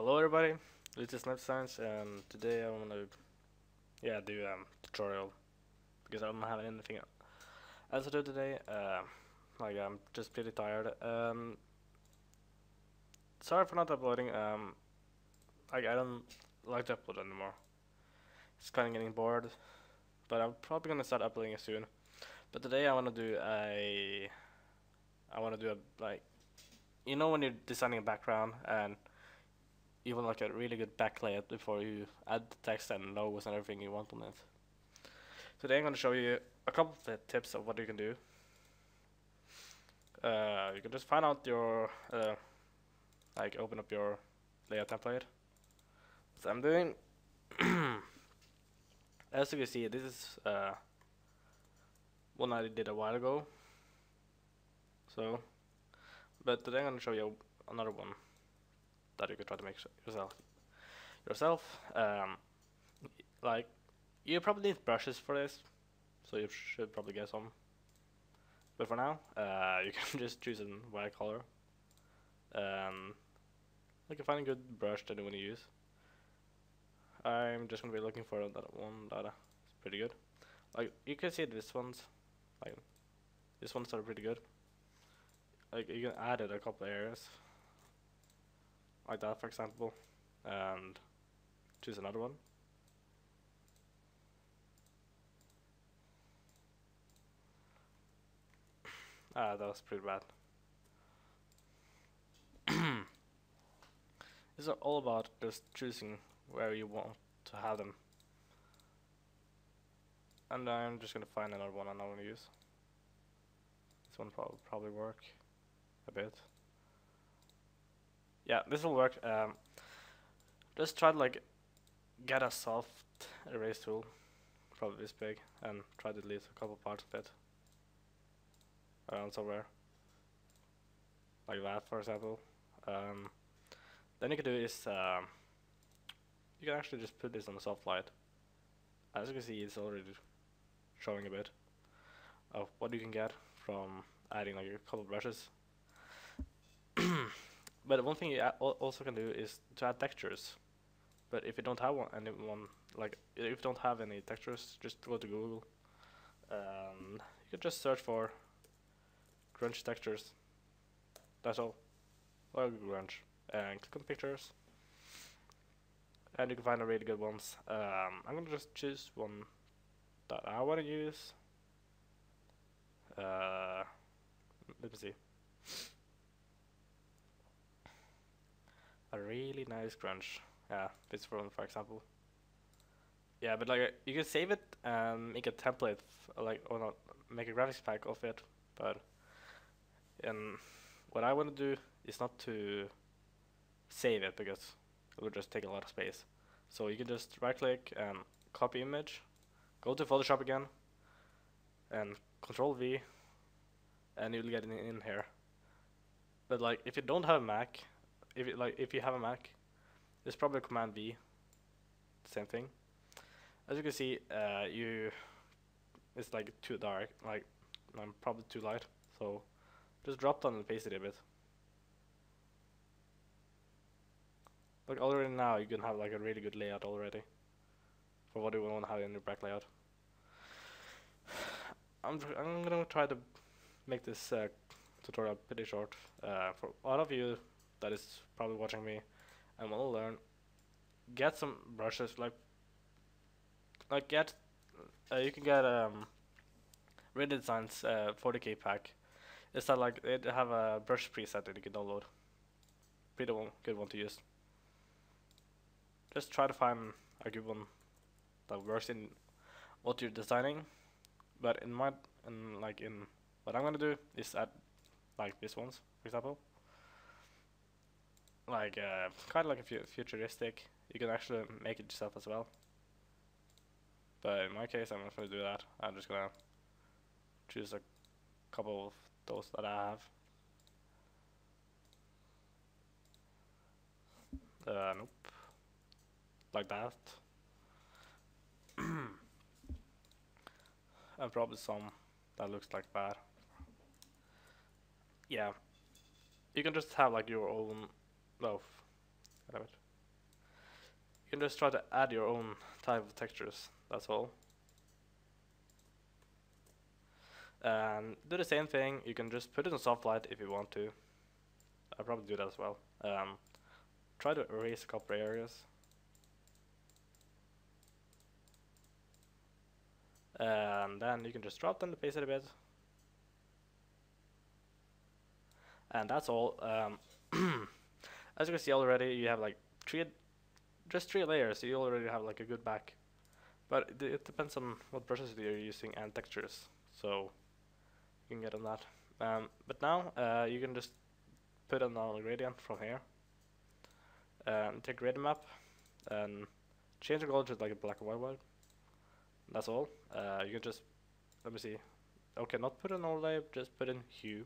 Hello everybody, this is Life Science and today I wanna do tutorial because I don't have anything else to do today. I'm just pretty tired. Sorry for not uploading. I don't like to upload anymore. It's kind of getting bored, but I'm probably gonna start uploading it soon. But today I wanna do a when you're designing a background and you want like a really good backlight before you add the text and logos and everything you want on it. Today I'm going to show you a couple of the tips of what you can do. You can just find out your, open up your layout template. So I'm doing, as you can see, this is one I did a while ago. So, but today I'm going to show you another one that you can try to make yourself. Like, you probably need brushes for this, so you should probably get some. But for now, you can just choose a white color. You can find a good brush that you want to use. I'm just gonna be looking for that one that is pretty good. Like you can see these ones, like these ones are pretty good. Like you can add it a couple of areas, like that for example, and choose another one. That was pretty bad. It's all about just choosing where you want to have them. And I'm just gonna find another one I'm gonna use. This one probably work a bit. Yeah, this will work. Just try to like get a soft erase tool, probably this big, and try to delete a couple parts of it around somewhere, like that for example. Then you can do is you can actually just put this on the soft light. As you can see, it's already showing a bit of what you can get from adding like a couple brushes. But one thing you also can do is to add textures. But if you don't have if you don't have any textures, just go to Google. You can just search for grunge textures. That's all. Or grunge, and click on pictures, and you can find the really good ones. I'm gonna just choose one that I want to use. Let me see. A really nice grunge. Yeah, this one for example. Yeah, but like you can save it and make a template, or not, make a graphics pack of it. But what I want to do is not to save it because it would just take a lot of space. So you can just right click and copy image, go to Photoshop again, and Control V, and you'll get it in here. But like if you don't have a Mac, if you have a Mac, there's probably Command V, same thing. As you can see, it's like too dark, like I'm probably too light, so just drop down and paste it a bit. Like already now you can have like a really good layout already for what you want to have in your back layout. I'm gonna try to make this tutorial pretty short for all of you that is probably watching me and want to learn. Get some brushes, get you can get Reddit Designs 40k pack. It's that like they have a brush preset that you can download. Pretty good one to use. Just try to find a good one that works in what you're designing. But in what I'm gonna do is add like these ones, for example. Kind of like a futuristic. You can actually make it yourself as well. But in my case, I'm not gonna do that. I'm just gonna choose a couple of those that I have. Nope. Like that. And probably some that looks like that. Yeah. You can just have like your own, well, you can just try to add your own type of textures, that's all. And do the same thing, you can just put it on soft light if you want to. I'll probably do that as well. Try to erase a couple areas. And then you can just drop them to paste it a bit. And that's all. As you can see already, you have like just three layers, so you already have like a good back. But it depends on what brushes you're using and textures, so you can get on that. But now you can just put on a gradient from here. Take gradient map and change the color to like a black and white one. That's all. You can just, let me see. Okay, not put an overlay, just put in hue.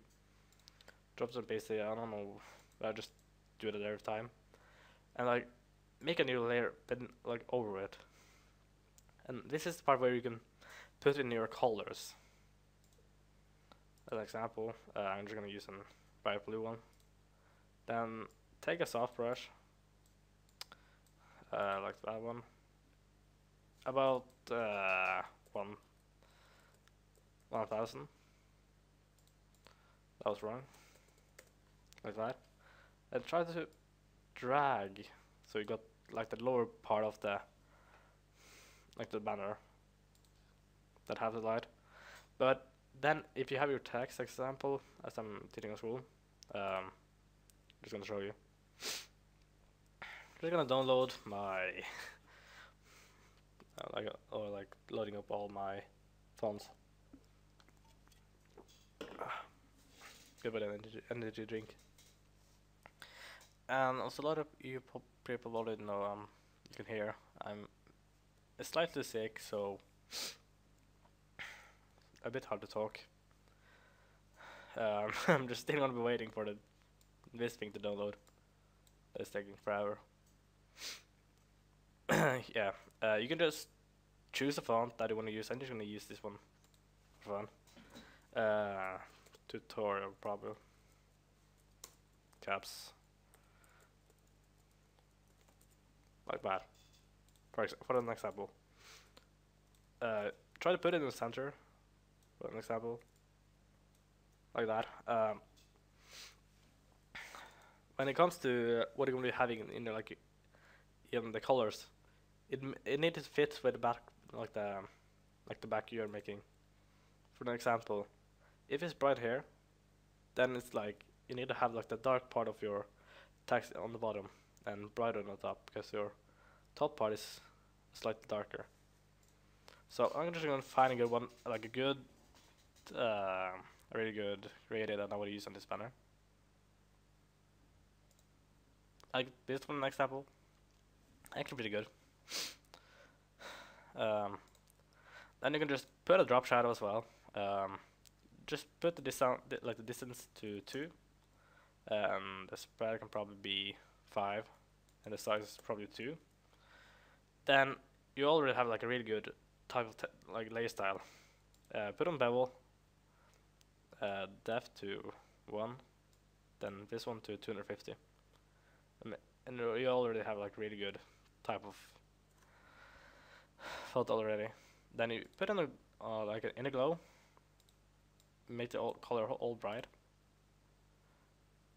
Drop some basic, I don't know. I just do it every time. And like, make a new layer, but like over it. And this is the part where you can put in your colors. As an example, I'm just gonna use a bright blue one. Then take a soft brush, like that one. About 1000. That was wrong. Like that. And try to drag so you got like the lower part of the banner that have the light. But then if you have your text example, as I'm teaching at school, just gonna show you. Just gonna download my like loading up all my fonts. Give it an energy drink. And also a lot of you people already know, you can hear I'm slightly sick, so a bit hard to talk. I'm just still gonna be waiting for this thing to download. It's taking forever. Yeah, you can just choose a font that you want to use. I'm just gonna use this one for fun. Tutorial probably. Caps. Like that. For an example. Try to put it in the center. For an example. Like that. When it comes to what you're going to be having in there, like in the colors, it needs to fit with the back, like the back you're making. For an example, if it's bright here, then it's like you need to have like the dark part of your text on the bottom and brighter on the top, because your top part is slightly darker. So I'm just gonna find a good one, like a really good gradient that I want to use on this banner. Like this one, an example, actually pretty good. Then you can just put a drop shadow as well. Just put the distance to 2, and the spread can probably be 5, and the size is probably 2. Then you already have like a really good type of like lay style. Put on bevel, depth to 1, then this one to 250, and you already have like really good type of font already. Then you put in like an inner glow. Make the color all bright,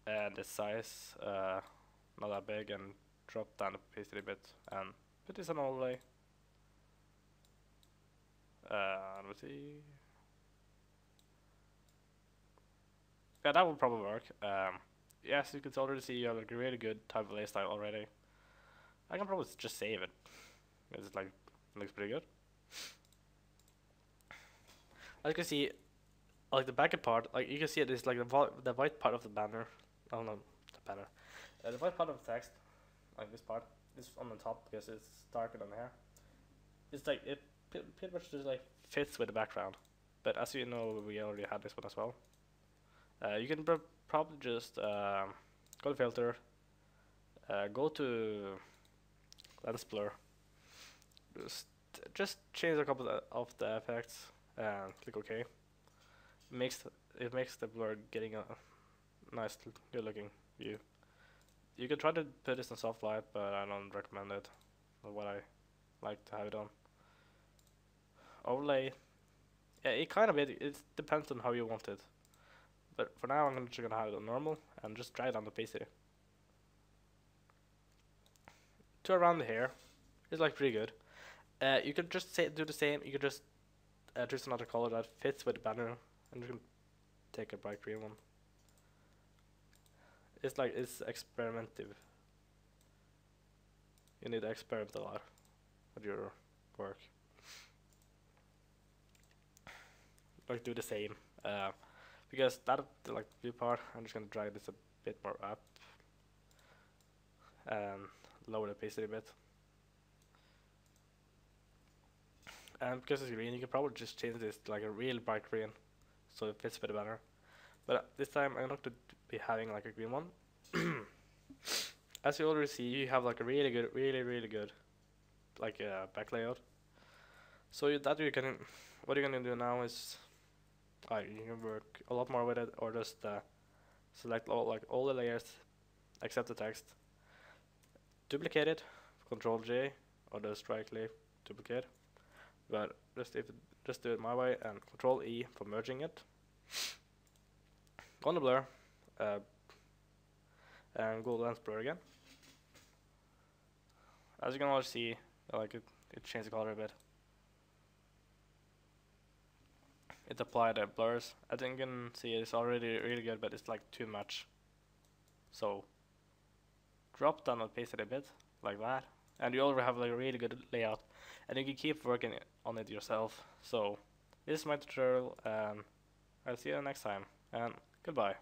and the size not that big, and drop down the opacity a bit, and put this on overlay. Let's see. Yeah, that will probably work. Yes, you can already see you have like a really good type of lay style already. I can probably just save it. It's like looks pretty good. As you can see, like the back part, like you can see it is like the white part of the banner. Oh no, the banner. The white part of the text, like this part, is on the top because it's darker than here. It's like it pretty much just like fits with the background. But as you know, we already had this one as well. You can probably just go to filter, go to lens blur. Just change a couple of the effects and click OK. It makes the blur getting a nice, good looking view. You can try to put this in soft light, but I don't recommend it. what I like to have it on. Overlay, yeah, it depends on how you want it. But for now, I'm just gonna have it on normal and just drag it on the PC. To around the hair is like pretty good. You could just do the same. You could just choose another color that fits with the banner, and you can take a bright green one. It's experimentative. You need to experiment a lot with your work. Like do the same, because that like view part. I'm just gonna drag this a bit more up and lower the opacity a bit. And because it's green, you can probably just change this to like a real bright green, so it fits with the banner. But this time I'm not going to be having like a green one. As you already see, you have like a really good like back layout. So what you're gonna do now is you can work a lot more with it, or just select all the layers except the text, duplicate it, Control J, or just right click duplicate. But just do it my way, and Control E for merging it. Go on the blur, and go lens blur again. As you can already see, like it changed the color a bit. It applied the blurs. I think you can see it's already really good, but it's like too much. So drop down and paste it a bit, like that. And you already have like a really good layout, and you can keep working on it yourself. So this is my tutorial, and I'll see you next time, and goodbye.